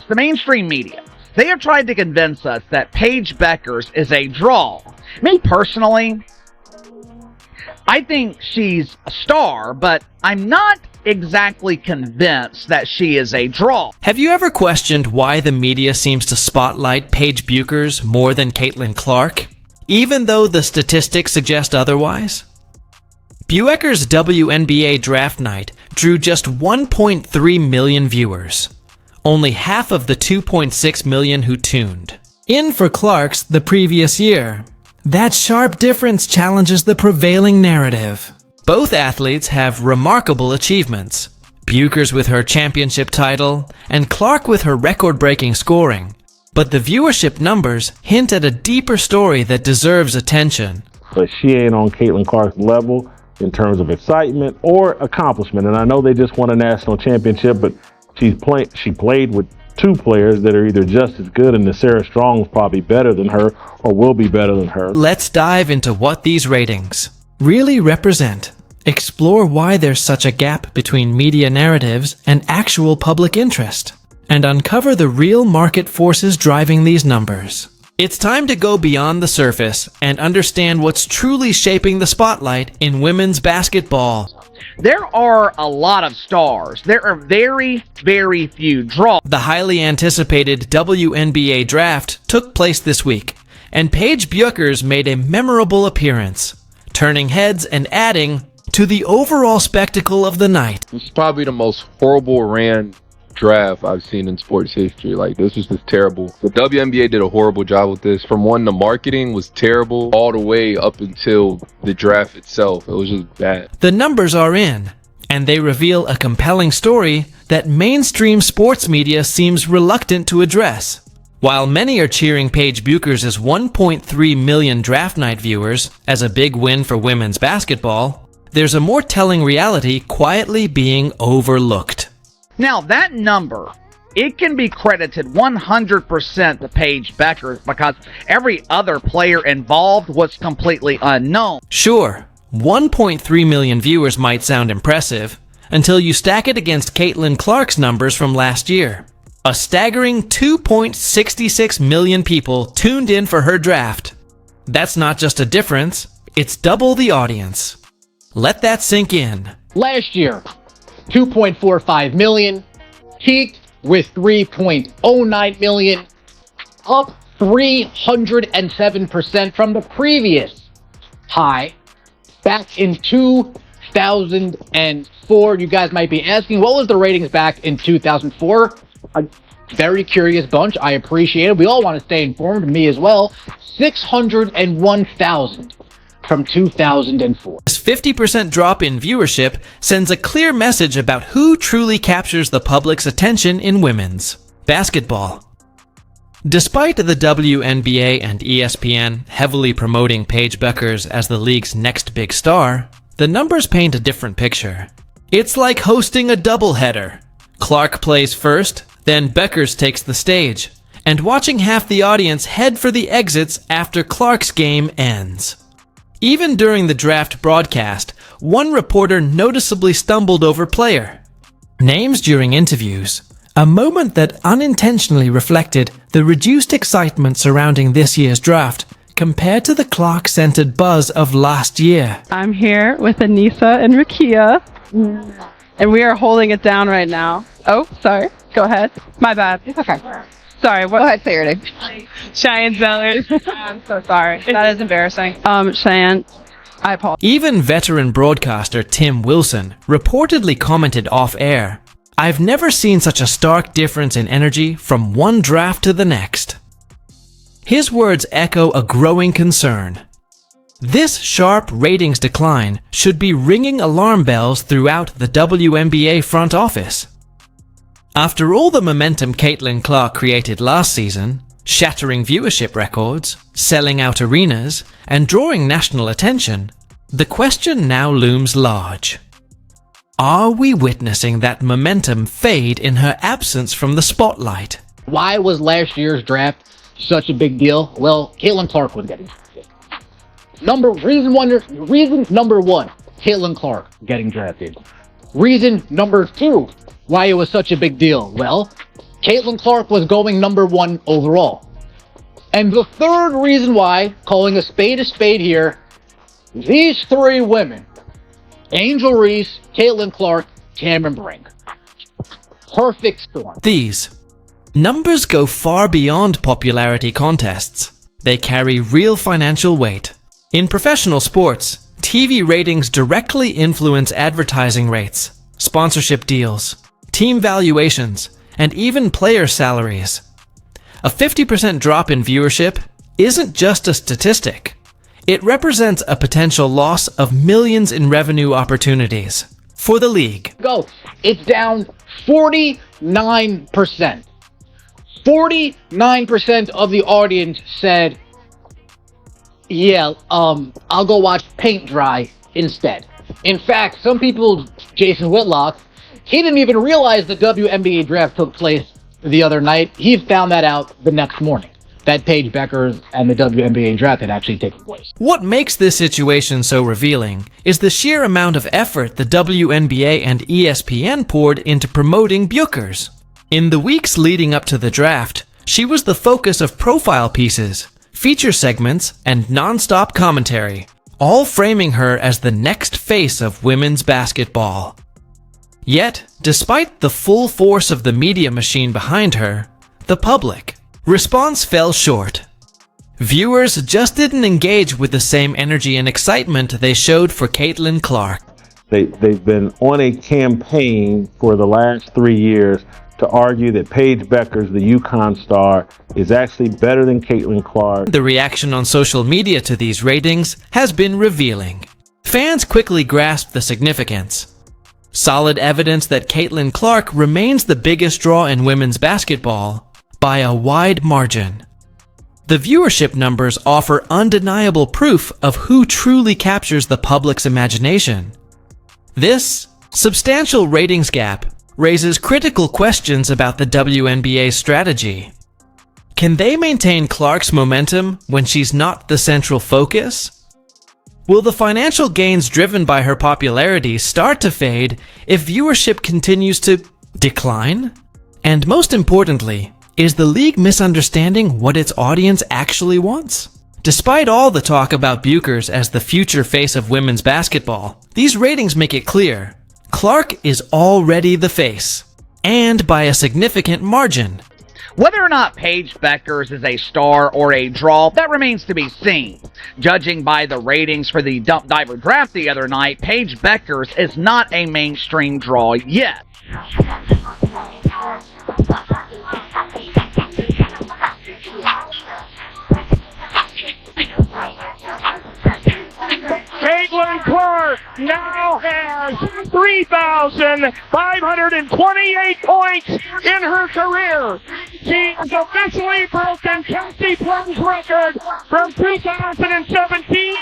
The mainstream media, they have tried to convince us that Paige Bueckers is a draw. Me personally, I think she's a star, but I'm not exactly convinced that she is a draw. Have you ever questioned why the media seems to spotlight Paige Bueckers more than Caitlin Clark, even though the statistics suggest otherwise? Bueckers' WNBA draft night drew just 1.3 million viewers, only half of the 2.6 million who tuned. In for Clark's the previous year. That sharp difference challenges the prevailing narrative. Both athletes have remarkable achievements. Bueckers with her championship title, and Clark with her record-breaking scoring. But the viewership numbers hint at a deeper story that deserves attention. But she ain't on Caitlin Clark's level in terms of excitement or accomplishment. And I know they just won a national championship, but she played with two players that are either just as good, and Sarah Strong's probably better than her or will be better than her. Let's dive into what these ratings really represent. Explore why there's such a gap between media narratives and actual public interest, and uncover the real market forces driving these numbers. It's time to go beyond the surface and understand what's truly shaping the spotlight in women's basketball. There are a lot of stars. There are very, very few draws. The highly anticipated WNBA draft took place this week, and Paige Bueckers made a memorable appearance, turning heads and adding to the overall spectacle of the night. It's probably the most horrible ran draft I've seen in sports history. Like, this was just terrible. The WNBA did a horrible job with this. From one, the marketing was terrible all the way up until the draft itself. It was just bad. The numbers are in, and they reveal a compelling story that mainstream sports media seems reluctant to address. While many are cheering Paige Bueckers' 1.3 million draft night viewers as a big win for women's basketball, there's a more telling reality quietly being overlooked. Now, that number, it can be credited 100% to Paige Bueckers because every other player involved was completely unknown. Sure, 1.3 million viewers might sound impressive until you stack it against Caitlin Clark's numbers from last year. A staggering 2.66 million people tuned in for her draft. That's not just a difference, it's double the audience. Let that sink in. Last year, 2.45 million, peaked with 3.09 million, up 307% from the previous high back in 2004. You guys might be asking, what was the ratings back in 2004? A very curious bunch. I appreciate it. We all want to stay informed, me as well. 601,000. From 2004. This 50% drop in viewership sends a clear message about who truly captures the public's attention in women's basketball. Despite the WNBA and ESPN heavily promoting Paige Bueckers as the league's next big star, the numbers paint a different picture. It's like hosting a doubleheader. Clark plays first, then Bueckers takes the stage, and watching half the audience head for the exits after Clark's game ends. Even during the draft broadcast, one reporter noticeably stumbled over player names during interviews, a moment that unintentionally reflected the reduced excitement surrounding this year's draft compared to the Clark-centered buzz of last year. I'm here with Anissa and Rakia, and we are holding it down right now. Oh, sorry. Go ahead. My bad. It's okay. Sorry, what? Go ahead, say your name. Cheyenne Zellers. I'm so sorry. That is embarrassing. Cheyenne, I apologize. Even veteran broadcaster Tim Wilson reportedly commented off-air, "I've never seen such a stark difference in energy from one draft to the next." His words echo a growing concern. This sharp ratings decline should be ringing alarm bells throughout the WNBA front office. After all the momentum Caitlin Clark created last season, shattering viewership records, selling out arenas, and drawing national attention, the question now looms large. Are we witnessing that momentum fade in her absence from the spotlight? Why was last year's draft such a big deal? Well, Caitlin Clark was getting drafted. Reason number one, Caitlin Clark getting drafted. Reason number two, why it was such a big deal. Well, Caitlin Clark was going number 1 overall. And the third reason why, calling a spade here, these 3 women, Angel Reese, Caitlin Clark, Cameron Brink. Perfect storm. These numbers go far beyond popularity contests. They carry real financial weight. In professional sports, TV ratings directly influence advertising rates, sponsorship deals, team valuations, and even player salaries. A 50% drop in viewership isn't just a statistic. It represents a potential loss of millions in revenue opportunities for the league. It's down 49%. 49% of the audience said, yeah, I'll go watch paint dry instead. In fact, some people, Jason Whitlock, he didn't even realize the WNBA draft took place the other night. He found that out the next morning, that Paige Bueckers and the WNBA draft had actually taken place. What makes this situation so revealing is the sheer amount of effort the WNBA and ESPN poured into promoting Bueckers. In the weeks leading up to the draft, she was the focus of profile pieces, feature segments, and non-stop commentary, all framing her as the next face of women's basketball. Yet, despite the full force of the media machine behind her, the public response fell short. Viewers just didn't engage with the same energy and excitement they showed for Caitlin Clark. They've been on a campaign for the last 3 years to argue that Paige Bueckers, the UConn star, is actually better than Caitlin Clark. The reaction on social media to these ratings has been revealing. Fans quickly grasped the significance. Solid evidence that Caitlin Clark remains the biggest draw in women's basketball by a wide margin. The viewership numbers offer undeniable proof of who truly captures the public's imagination. This substantial ratings gap raises critical questions about the WNBA's strategy. Can they maintain Clark's momentum when she's not the central focus? Will the financial gains driven by her popularity start to fade if viewership continues to decline? And most importantly, is the league misunderstanding what its audience actually wants? Despite all the talk about Bueckers as the future face of women's basketball, these ratings make it clear Clark is already the face, and by a significant margin. Whether or not Paige Bueckers is a star or a draw, that remains to be seen. Judging by the ratings for the Dump Diver draft the other night, Paige Bueckers is not a mainstream draw yet. Caitlin Clark now has 3,528 points in her career. She has officially broken Kelsey Plunge record from 2017